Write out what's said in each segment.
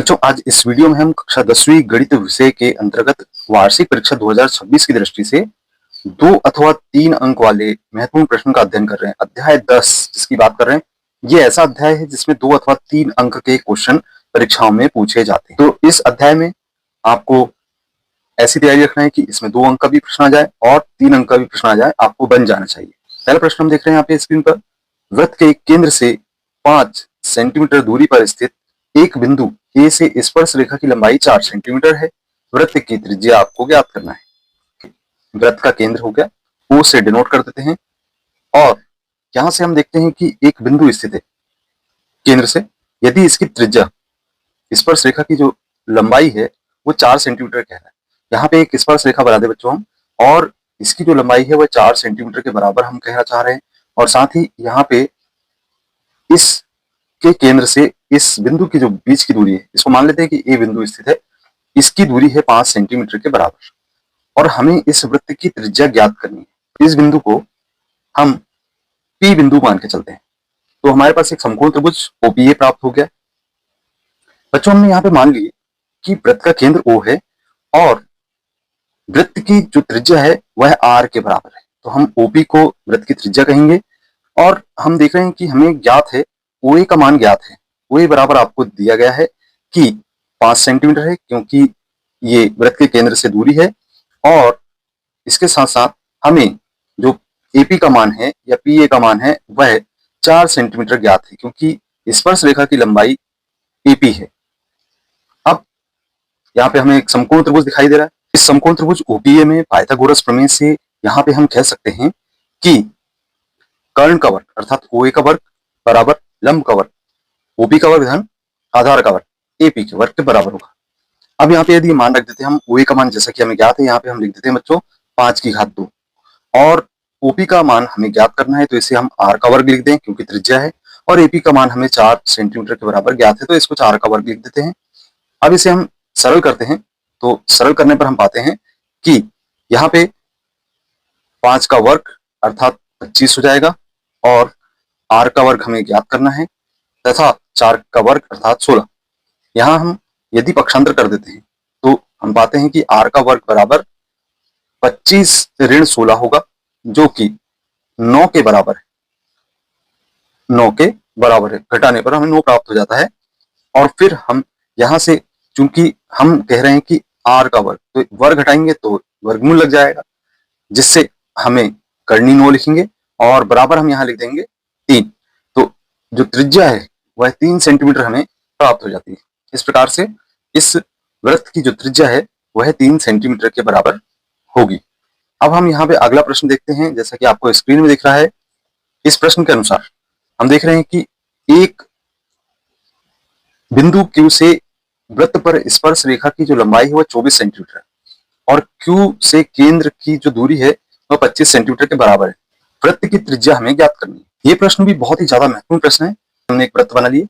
बच्चों, आज इस वीडियो में हम कक्षा 10वीं गणित विषय के अंतर्गत वार्षिक परीक्षा 2026 की दृष्टि से 2 अथवा 3 अंक वाले महत्वपूर्ण प्रश्न का अध्ययन कर रहे हैं। अध्याय 10 जिसकी बात कर रहे हैं, ये ऐसा अध्याय है जिसमें 2 अथवा 3 अंक के क्वेश्चन परीक्षाओं में पूछे जाते हैं। तो इस अध्याय में आपको ऐसी तैयारी रखना है कि इसमें 2 अंक का भी प्रश्न आ जाए और 3 अंक का भी प्रश्न आ जाए, आपको बन जाना चाहिए। पहला प्रश्न हम देख रहे हैं यहाँ पे स्क्रीन पर। वृत्त के केंद्र से 5 सेंटीमीटर दूरी पर स्थित एक बिंदु ए से स्पर्श रेखा की लंबाई 4 सेंटीमीटर है। वृत्त की त्रिज्या आपको ज्ञात करना है। वृत्त का केंद्र हो गया, ओ से डिनोट कर देते हैं, और यहां से हम देखते हैं कि एक बिंदु स्थित है केंद्र से। यदि इसकी त्रिज्या, स्पर्श रेखा की जो लंबाई है वो 4 सेंटीमीटर कह रहा है। यहाँ पे एक स्पर्श रेखा बना दे बच्चों हम, और इसकी जो लंबाई है वह 4 सेंटीमीटर के बराबर हम कहना चाह रहे हैं। और साथ ही यहाँ पे इस के केंद्र से इस बिंदु की जो बीच की दूरी है, इसको मान लेते हैं कि ए बिंदु स्थित है, इसकी दूरी है 5 सेंटीमीटर के बराबर, और हमें इस वृत्त की त्रिज्या ज्ञात करनी है। इस बिंदु को हम पी बिंदु मान के चलते हैं, तो हमारे पास एक समकोण त्रिभुज ओपीए प्राप्त हो गया। बच्चों, हमने यहाँ पे मान लिए कि वृत्त का केंद्र ओ है और वृत्त की जो त्रिज्या है वह आर के बराबर है, तो हम ओपी को वृत्त की त्रिज्या कहेंगे। और हम देख रहे हैं कि हमें ज्ञात है, ओए का मान ज्ञात है। ओए बराबर आपको दिया गया है कि 5 सेंटीमीटर है, क्योंकि ये वृत्त के केंद्र से दूरी है, और इसके साथ साथ हमें जो एपी का मान है या पीए का मान है वह 4 सेंटीमीटर ज्ञात है, क्योंकि स्पर्श रेखा की लंबाई एपी है। अब यहाँ पे हमें एक समकोण त्रिभुज दिखाई दे रहा है। इस समकोण त्रिभुज ओपीए में पाइथागोरस प्रमेय से यहाँ पे हम कह सकते हैं कि कर्ण का वर्ग अर्थात ओए का वर्ग बराबर लंब का वर्ग ओपी का वर्ग धन आधार का वर्ग एपी के वर्ग के बराबर होगा। अब यहाँ पे यदि मान रख देते हैं हम, ओए का मान जैसा कि हमें ज्ञात है, यहाँ पे हम लिख देते हैं बच्चों 5 की घात 2, और ओपी का मान हमें ज्ञात करना है, तो इसे हम आर का वर्ग लिख दें क्योंकि त्रिज्या है, और एपी का मान हमें 4 सेंटीमीटर के बराबर ज्ञात है, तो इसको 4 का वर्ग लिख देते हैं। अब इसे हम सरल करते हैं, तो सरल करने पर हम पाते हैं कि यहाँ पे 5 का वर्ग अर्थात 25 हो जाएगा, और आर का वर्ग हमें ज्ञात करना है, तथा 4 का वर्ग अर्थात 16। यहाँ हम यदि पक्षांतर कर देते हैं तो हम पाते हैं कि आर का वर्ग बराबर 25 ऋण 16 होगा, जो कि 9 के बराबर है। 9 के बराबर है, घटाने पर हमें 9 प्राप्त हो जाता है। और फिर हम यहाँ से, चूंकि हम कह रहे हैं कि आर का वर्ग, तो वर्ग घटाएंगे तो वर्गमूल लग जाएगा, जिससे हमें कर्णी 9 लिखेंगे, और बराबर हम यहाँ लिख देंगे 3। तो जो त्रिज्या है वह 3 सेंटीमीटर हमें प्राप्त हो जाती है। इस प्रकार से इस वृत्त की जो त्रिज्या है वह 3 सेंटीमीटर के बराबर होगी। अब हम यहाँ पे अगला प्रश्न देखते हैं, जैसा कि आपको स्क्रीन में दिख रहा है। इस प्रश्न के अनुसार हम देख रहे हैं कि एक बिंदु Q से वृत्त पर स्पर्श रेखा की जो लंबाई है वह 24 सेंटीमीटर है, और Q से केंद्र की जो दूरी है वह 25 सेंटीमीटर के बराबर है। वृत्त की त्रिज्या हमें ज्ञात करनी है। ये प्रश्न भी बहुत ही ज्यादा महत्वपूर्ण प्रश्न है। हमने एक वृत्त बना लिए,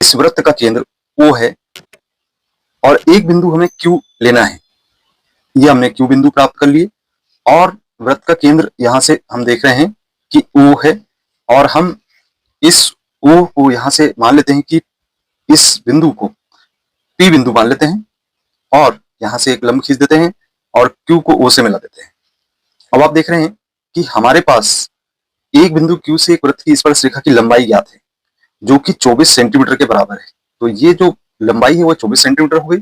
इस वृत्त का केंद्र O है, और एक बिंदु हमें Q लेना है। ये हमने Q बिंदु प्राप्त कर लिए, और वृत्त का केंद्र यहां से हम देख रहे हैं कि O है, और हम इस O को यहां से मान लेते हैं कि इस बिंदु को P बिंदु मान लेते हैं, और यहां से एक लंब खींच देते हैं और Q को O से मिला देते हैं। अब आप देख रहे हैं कि हमारे पास एक बिंदु Q से एक वृत्त की स्पर्श रेखा की लंबाई ज्ञात है, जो कि 24 सेंटीमीटर के बराबर है। तो ये जो लंबाई है वो 24 सेंटीमीटर हो गई,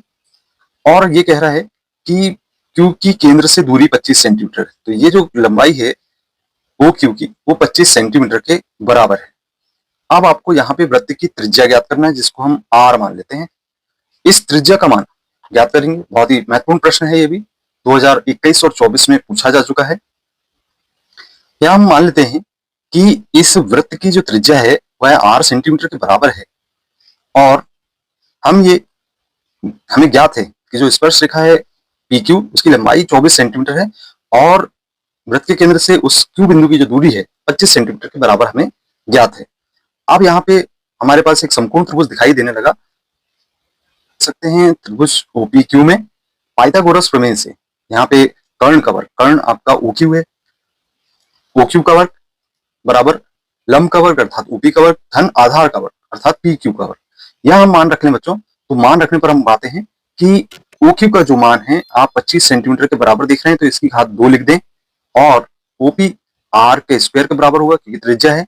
और ये कह रहा है कि Q की केंद्र से दूरी 25 सेंटीमीटर है, तो ये जो लंबाई है वो Q की वो 25 सेंटीमीटर के बराबर है। अब आपको यहाँ पे वृत्त की त्रिज्या ज्ञात करना है, जिसको हम R मान लेते हैं। इस त्रिज्या का मान ज्ञात करेंगे। बहुत ही महत्वपूर्ण प्रश्न है, ये भी 2021 और 24 में पूछा जा चुका है। यहाँ हम मान लेते हैं कि इस वृत्त की जो त्रिज्या है वह 8 सेंटीमीटर के बराबर है, और हमें ज्ञात है कि जो स्पर्श रेखा है PQ उसकी लंबाई 24 सेंटीमीटर है, और वृत्त के केंद्र से उस Q बिंदु की जो दूरी है 25 सेंटीमीटर के बराबर हमें ज्ञात है। अब यहाँ पे हमारे पास एक समकोण त्रिभुज दिखाई देने लगा। सकते हैं त्रिभुज OPQ में पाइथागोरस प्रमेय से यहाँ पे कर्ण का वर्ग, कर्ण आपका OQ है, OQ का वर्ग बराबर लंब का वर्ग अर्थात OP का वर्ग धन आधार का वर्ग अर्थात PQ का वर्ग। यह हम मान रख लें बच्चों तो मान रखने पर हम पाते हैं कि OQ का जो मान है आप 25 सेंटीमीटर के बराबर देख रहे हैं, तो इसकी घात 2 लिख दें, और OP R के स्क्वायर के बराबर होगा क्योंकि त्रिज्या है,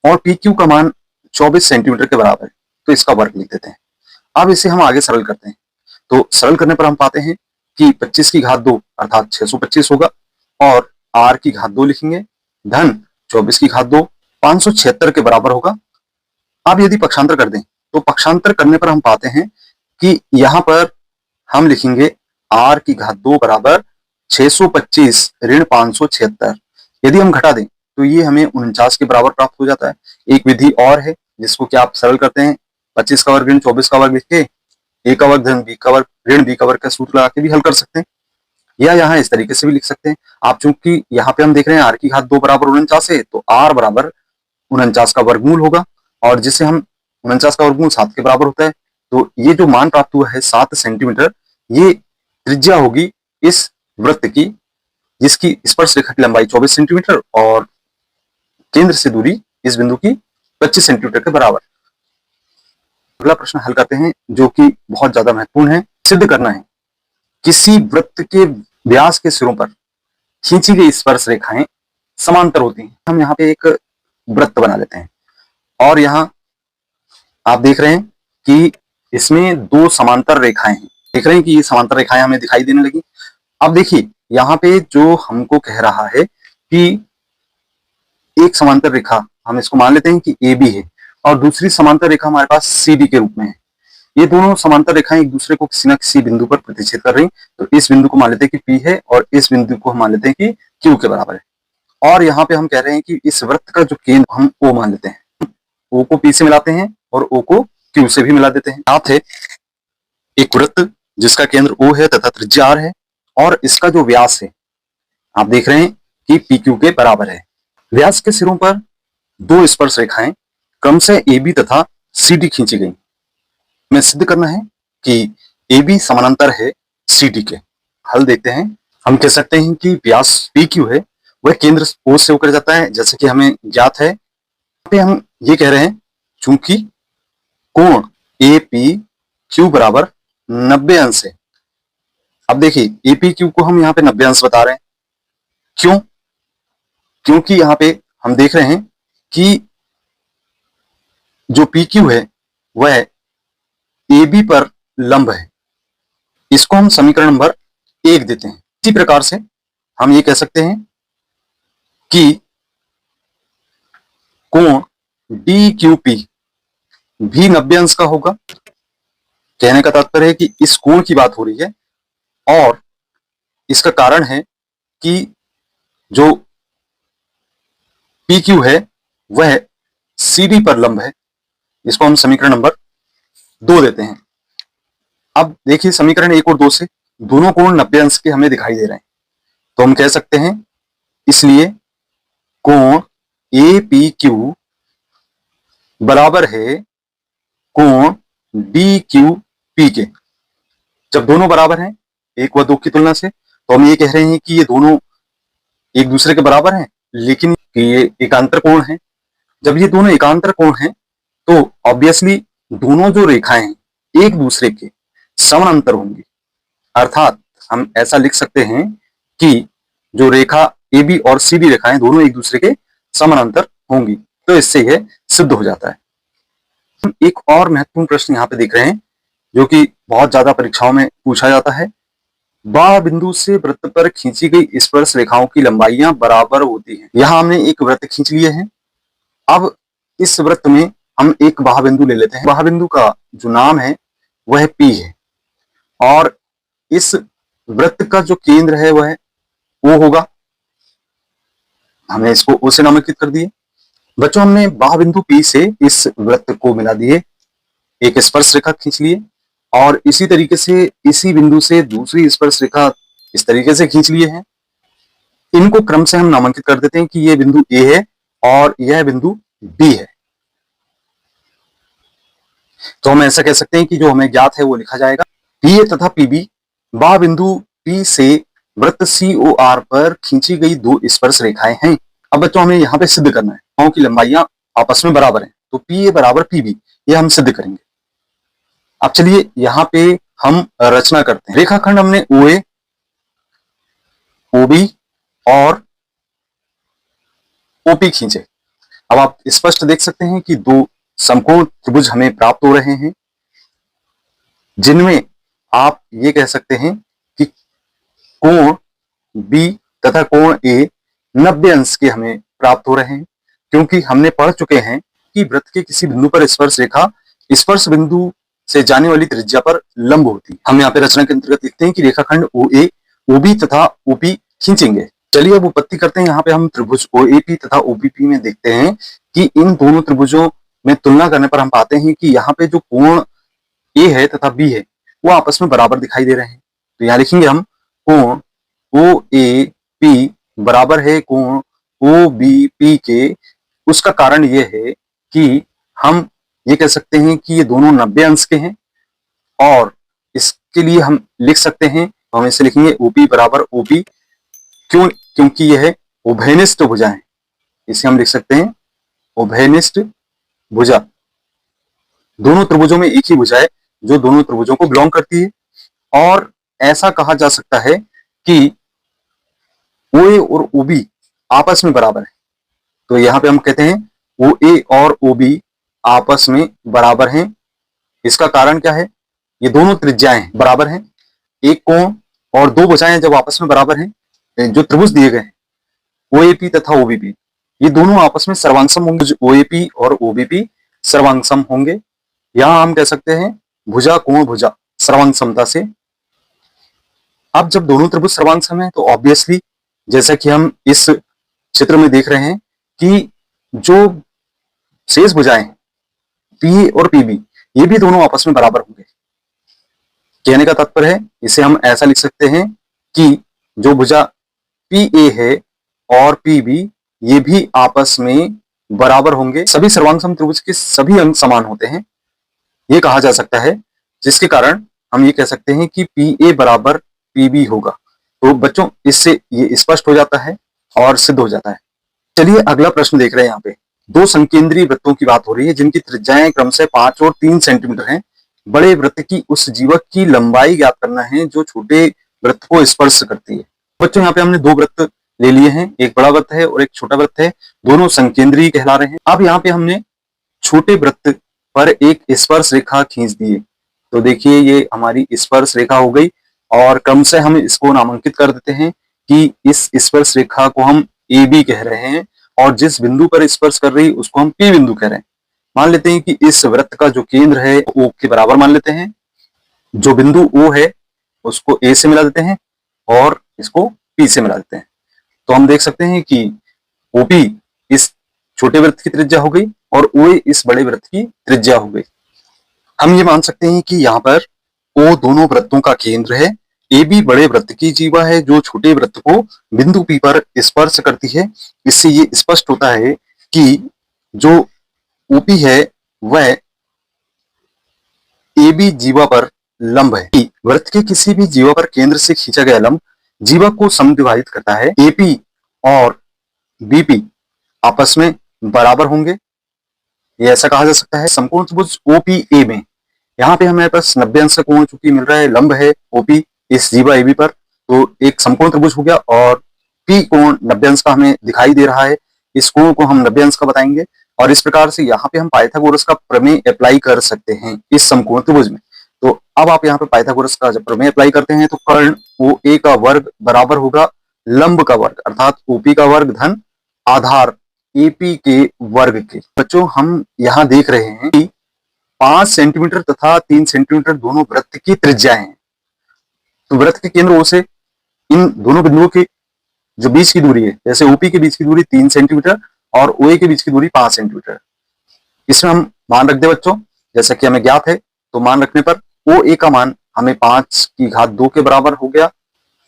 और PQ का मान 24 सेंटीमीटर के बराबर है, तो इसका वर्ग लिख देते हैं। अब इसे हम आगे सरल करते हैं, तो सरल करने पर हम पाते हैं कि 25 की घात 2 अर्थात 625 होगा, और R की घात 2 लिखेंगे, धन 24 की घात 2 576 के बराबर होगा। अब यदि पक्षांतर कर दें तो पक्षांतर करने पर हम पाते हैं कि यहां पर हम लिखेंगे R की घात 2 बराबर 625 ऋण 576। यदि हम घटा दें तो ये हमें 49 के बराबर प्राप्त हो जाता है। एक विधि और है जिसको कि आप सरल करते हैं, 25 का वर्ग ऋण 24 का वर्ग लिख के A का वर्ग धन B का वर्ग ऋण B का वर्ग का सूत्र लगा के भी हल कर सकते हैं, या यहाँ इस तरीके से भी लिख सकते हैं आप। चूंकि यहाँ पे हम देख रहे हैं R की घात 2 बराबर 49 है, तो R बराबर 49 का वर्गमूल होगा, और जिसे हम 49 का वर्गमूल 7 के बराबर होता है, तो ये जो मान प्राप्त हुआ है 7 सेंटीमीटर, ये त्रिज्या होगी इस वृत्त की, जिसकी स्पर्श रेखा की लंबाई 24 सेंटीमीटर और केंद्र से दूरी इस बिंदु की 25 सेंटीमीटर के बराबर। अगला प्रश्न हल करते हैं जो कि बहुत ज्यादा महत्वपूर्ण है। सिद्ध करना है किसी वृत्त के व्यास के सिरों पर खींची गई स्पर्श रेखाएं समांतर होती हैं। हम यहाँ पे एक वृत्त बना लेते हैं, और यहाँ आप देख रहे हैं कि इसमें दो समांतर रेखाएं हैं। देख रहे हैं कि ये समांतर रेखाएं हमें दिखाई देने लगी। अब देखिए यहाँ पे जो हमको कह रहा है कि एक समांतर रेखा, हम इसको मान लेते हैं कि AB है, और दूसरी समांतर रेखा हमारे पास CD के रूप में है। ये दोनों समांतर रेखाएं एक दूसरे को किसी न किसी बिंदु पर प्रतिच्छेद कर रही हैं, तो इस बिंदु को मान लेते हैं कि P है, और इस बिंदु को हम मान लेते हैं कि Q के बराबर है। और यहाँ पे हम कह रहे हैं कि इस वृत्त का जो केंद्र हम O मान लेते हैं, O को P से मिलाते हैं और O को Q से भी मिला देते हैं। साथ है एक वृत्त जिसका केंद्र O है तथा त्रिज्या R है, और इसका जो व्यास है आप देख रहे हैं कि PQ के बराबर है। व्यास के सिरों पर दो स्पर्श रेखाएं क्रमशः AB तथा CD खींची गई। हमें सिद्ध करना है कि AB समानांतर है CD के। हल देखते हैं। हम कह सकते हैं कि व्यास PQ है वह केंद्र O से होकर जाता है, जैसे कि हमें ज्ञात है। यहाँ पे हम ये कह रहे हैं चूंकि कोण APQ बराबर 90 अंश है। अब देखिए APQ को हम यहाँ पे 90 अंश बता रहे हैं, क्यों? क्योंकि यहाँ पे हम देख रहे हैं कि जो PQ है वह AB पर लंब है। इसको हम समीकरण नंबर 1 देते हैं। इसी प्रकार से हम ये कह सकते हैं कि कोण DQP भी 90 अंश का होगा। कहने का तात्पर्य है कि इस कोण की बात हो रही है, और इसका कारण है कि जो PQ है वह CD पर लंब है। इसको हम समीकरण नंबर 2 देते हैं। अब देखिए समीकरण 1 और 2 से दोनों कोण 90 अंश के हमें दिखाई दे रहे हैं, तो हम कह सकते हैं इसलिए कोण APQ बराबर है कोण DQP के। जब दोनों बराबर हैं 1 व 2 की तुलना से, तो हम ये कह रहे हैं कि ये दोनों एक दूसरे के बराबर हैं, लेकिन ये एकांतर कोण है। जब ये दोनों एकांतर कोण हैं तो ऑब्वियसली दोनों जो रेखाएं हैं एक दूसरे के समानांतर होंगी। अर्थात हम ऐसा लिख सकते हैं कि जो रेखा AB और CD रेखाएं दोनों एक दूसरे के समानांतर होंगी, तो इससे यह सिद्ध हो जाता है। हम एक और महत्वपूर्ण प्रश्न यहाँ पे देख रहे हैं जो कि बहुत ज्यादा परीक्षाओं में पूछा जाता है। बाह्य बिंदु से वृत्त पर खींची गई स्पर्श रेखाओं की लंबाइयां बराबर होती हैं। यहाँ हमने एक वृत्त खींच लिए हैं। अब इस वृत्त में हम एक बाह्य बिंदु ले लेते हैं। बाह्य बिंदु का जो नाम है वह P है, और इस वृत्त का जो केंद्र है वह O होगा। हमने इसको O से नामांकित कर दिए। बच्चों हमने बाह्य बिंदु P से इस वृत्त को मिला दिए, एक स्पर्श रेखा खींच लिए, और इसी तरीके से इसी बिंदु से दूसरी स्पर्श रेखा इस तरीके से खींच लिए हैं। इनको क्रम से हम नामांकित कर देते हैं कि यह बिंदु A है और यह बिंदु B है। तो हम ऐसा कह सकते हैं कि जो हमें ज्ञात है वो लिखा जाएगा। PA तथा PB बाह्य बिंदु P से वृत्त COR पर खींची गई दो स्पर्श रेखाएं हैं। अब बच्चों हमें यहाँ पे सिद्ध करना है रेखाओं की लंबाइयां आपस में बराबर हैं, तो PA बराबर PB, यह हम सिद्ध करेंगे। अब चलिए यहाँ पे हम रचना करते हैं। रेखाखंड हमने OA, OB और OP खींचे। अब आप स्पष्ट देख सकते हैं कि दो समकोण त्रिभुज हमें प्राप्त हो रहे हैं, जिनमें आप ये कह सकते हैं कि कोण B तथा कोण A 90 अंश के हमें प्राप्त हो रहे हैं, क्योंकि हमने पढ़ चुके हैं कि वृत्त के किसी बिंदु पर स्पर्श रेखा स्पर्श बिंदु से जाने वाली त्रिज्या पर लंब होती है। हम यहाँ पे रचना के अंतर्गत लिखते हैं कि रेखाखंड OA, OB तथा OP खींचेंगे। चलिए अब उत्पत्ति करते हैं। यहाँ पे हम त्रिभुज OAP तथा OBP में देखते हैं कि इन दोनों त्रिभुजों में तुलना करने पर हम पाते हैं कि यहाँ पे जो कोण A है तथा B है वो आपस में बराबर दिखाई दे रहे हैं। तो यहाँ लिखेंगे हम कोण OAP बराबर है कोण OBP के। उसका कारण ये है कि हम ये कह सकते हैं कि ये दोनों 90 अंश के हैं, और इसके लिए हम लिख सकते हैं, तो हम इसे लिखेंगे OP बराबर OP। क्यों? क्योंकि यह है उभयनिष्ठ भुजा है। इसे हम लिख सकते हैं उभयनिष्ठ भुजा। दोनों त्रिभुजों में एक ही भुजा है जो दोनों त्रिभुजों को बिलोंग करती है, और ऐसा कहा जा सकता है कि OA और OB आपस में बराबर है। तो यहाँ पे हम कहते हैं OA और OB आपस में बराबर हैं। इसका कारण क्या है? ये दोनों त्रिज्याएं बराबर हैं। एक कोण और दो भुजाएं जब आपस में बराबर हैं, जो त्रिभुज दिए गए हैं OAP तथा OBP, ये दोनों आपस में सर्वांगसम होंगे। जो OAP और OBP सर्वांगसम होंगे। यहां हम कह सकते हैं भुजा कोण भुजा सर्वांग समता से। अब जब दोनों त्रिभुज सर्वांगसम है तो ऑब्वियसली जैसा कि हम इस चित्र में देख रहे हैं कि जो शेष भुजाएं PA और PB ये भी दोनों आपस में बराबर होंगे। कहने का तात्पर्य है, इसे हम ऐसा लिख सकते हैं कि जो भुजा PA है और PB ये भी आपस में बराबर होंगे। सभी सर्वांगसम त्रिभुज के सभी अंग समान होते हैं, ये कहा जा सकता है, जिसके कारण हम ये कह सकते हैं कि PA बराबर PB होगा। तो बच्चों इससे ये स्पष्ट हो जाता है और सिद्ध हो जाता है। चलिए अगला प्रश्न देख रहे हैं। यहाँ पे दो संकेंद्रीय वृत्तों की बात हो रही है जिनकी त्रिज्याएं क्रमशः 5 और 3 सेंटीमीटर हैं। बड़े वृत्त की उस जीवक की लंबाई ज्ञात करना है जो छोटे वृत्त को स्पर्श करती है। बच्चों यहाँ पे हमने दो वृत्त ले लिए हैं, एक बड़ा वृत्त है और एक छोटा वृत्त है, दोनों संकेंद्रीय कहला रहे हैं। अब यहाँ पे हमने छोटे वृत्त पर एक स्पर्श रेखा खींच दी है। तो देखिए ये हमारी स्पर्श रेखा हो गई, और क्रमशः हम इसको नामांकित कर देते हैं कि इस स्पर्श रेखा को हम AB कह रहे हैं, और जिस बिंदु पर स्पर्श कर रही है उसको हम P बिंदु कह रहे हैं। मान लेते हैं कि इस वृत्त का जो केंद्र है O के बराबर मान लेते हैं। जो बिंदु O है उसको A से मिला देते हैं और इसको P से मिला देते हैं। तो हम देख सकते हैं कि OP इस छोटे वृत्त की त्रिज्या हो गई और OA इस बड़े वृत्त की त्रिज्या हो गई। हम ये मान सकते हैं कि यहाँ पर O दोनों वृत्तों का केंद्र है, AB बड़े वृत्त की जीवा है जो छोटे वृत्त को बिंदु P पर स्पर्श करती है। इससे ये स्पष्ट होता है कि जो OP है वह AB जीवा पर लंब है। वृत्त के किसी भी जीवा पर केंद्र से खींचा गया लंब जीवा को समद्विभाजित करता है। AP और BP आपस में बराबर होंगे, ये ऐसा कहा जा सकता है। समकोण त्रिभुज OPA में यहाँ पे हमारे पास 90 अंश का कोण चूंकि मिल रहा है, लंब है OP इस जीवा AB पर, तो एक समकोण त्रिभुज हो गया, और P कोण 90 अंश का हमें दिखाई दे रहा है। इस कोण को हम 90 अंश का बताएंगे, और इस प्रकार से यहाँ पे हम पाइथागोरस का प्रमेय अप्लाई कर सकते हैं इस समकोण त्रिभुज में। तो अब आप यहाँ पे पाइथागोरस का जब प्रमेय अप्लाई करते हैं तो कर्ण OA का वर्ग बराबर होगा लंब का वर्ग अर्थात OP का वर्ग धन आधार AP के वर्ग के। बच्चों हम यहाँ देख रहे हैं कि 5 सेंटीमीटर तथा 3 सेंटीमीटर दोनों वृत्त की त्रिज्याएं हैं। तो वृत्त के केंद्र O से इन दोनों बिंदुओं के जो बीच की दूरी है, जैसे OP के बीच की दूरी 3 सेंटीमीटर और OA के बीच की दूरी 5 सेंटीमीटर। इसमें हम मान रख दे बच्चों, जैसा कि हमें ज्ञात है, तो मान रखने पर OA का मान हमें 5 की घात 2 के बराबर हो गया।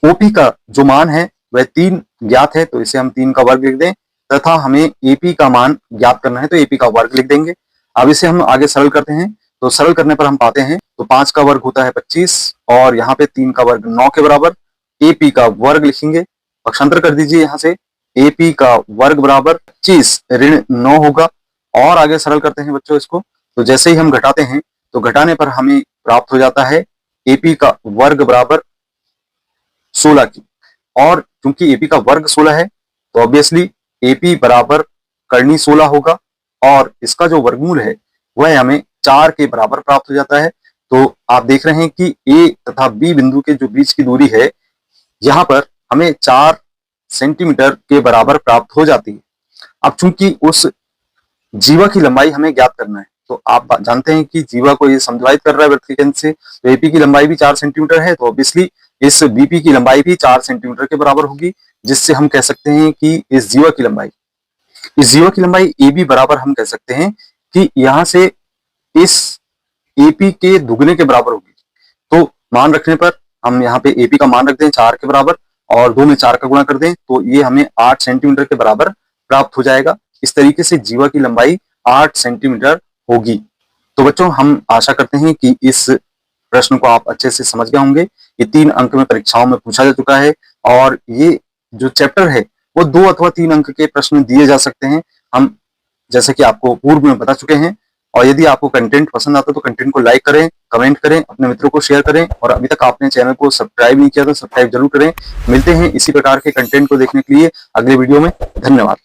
OP का जो मान है वह 3 ज्ञात है, तो इसे हम 3 का वर्ग लिख दें, तथा हमें AP का मान ज्ञात करना है तो AP का वर्ग लिख देंगे। अब इसे हम आगे सरल करते हैं, तो सरल करने पर हम पाते हैं तो 5 का वर्ग होता है 25, और यहाँ पे 3 का वर्ग 9 के बराबर। AP का वर्ग लिखेंगे, पक्षांतर कर दीजिए यहाँ से, AP का वर्ग बराबर 25 ऋण 9 होगा। और आगे सरल करते हैं बच्चों इसको, तो जैसे ही हम घटाते हैं तो घटाने पर हमें प्राप्त हो जाता है एपी का वर्ग बराबर 16 की। और क्योंकि एपी का वर्ग 16 है तो ऑब्वियसली एपी बराबर करनी 16 होगा, और इसका जो वर्गमूल है वह हमें 4 के बराबर प्राप्त हो जाता है। तो आप देख रहे हैं कि ए तथा बी बिंदु के जो बीच की दूरी है यहां पर हमें 4 सेंटीमीटर के बराबर प्राप्त हो जाती है। अब चूंकि उस जीवा की लंबाई हमें ज्ञात करना है, तो आप जानते हैं कि जीवा को ये समद्वित कर रहा है वृत्त के केंद्र से, तो एपी की लंबाई भी 4 सेंटीमीटर है, तो ऑब्वियसली इस बीपी की लंबाई भी 4 सेंटीमीटर के बराबर होगी, जिससे हम कह सकते हैं कि इस जीवा की लंबाई ए बी बराबर हम कह सकते हैं कि यहां से इस एपी के दुगने के बराबर होगी। तो मान रखने पर हम यहाँ पे एपी का मान रख दें 4 के बराबर और 2 में 4 का गुणा कर दें, तो ये हमें 8 सेंटीमीटर के बराबर प्राप्त हो जाएगा। इस तरीके से जीवा की लंबाई 8 सेंटीमीटर होगी। तो बच्चों, हम आशा करते हैं कि इस प्रश्न को आप अच्छे से समझ गए होंगे। ये 3 अंक में परीक्षाओं में पूछा जा चुका है, और ये जो चैप्टर है वो 2 अथवा 3 अंक के प्रश्न दिए जा सकते हैं, हम जैसे कि आपको पूर्व में बता चुके हैं। और यदि आपको कंटेंट पसंद आता है तो कंटेंट को लाइक करें, कमेंट करें, अपने मित्रों को शेयर करें, और अभी तक आपने चैनल को सब्सक्राइब नहीं किया तो सब्सक्राइब जरूर करें। मिलते हैं इसी प्रकार के कंटेंट को देखने के लिए अगले वीडियो में। धन्यवाद।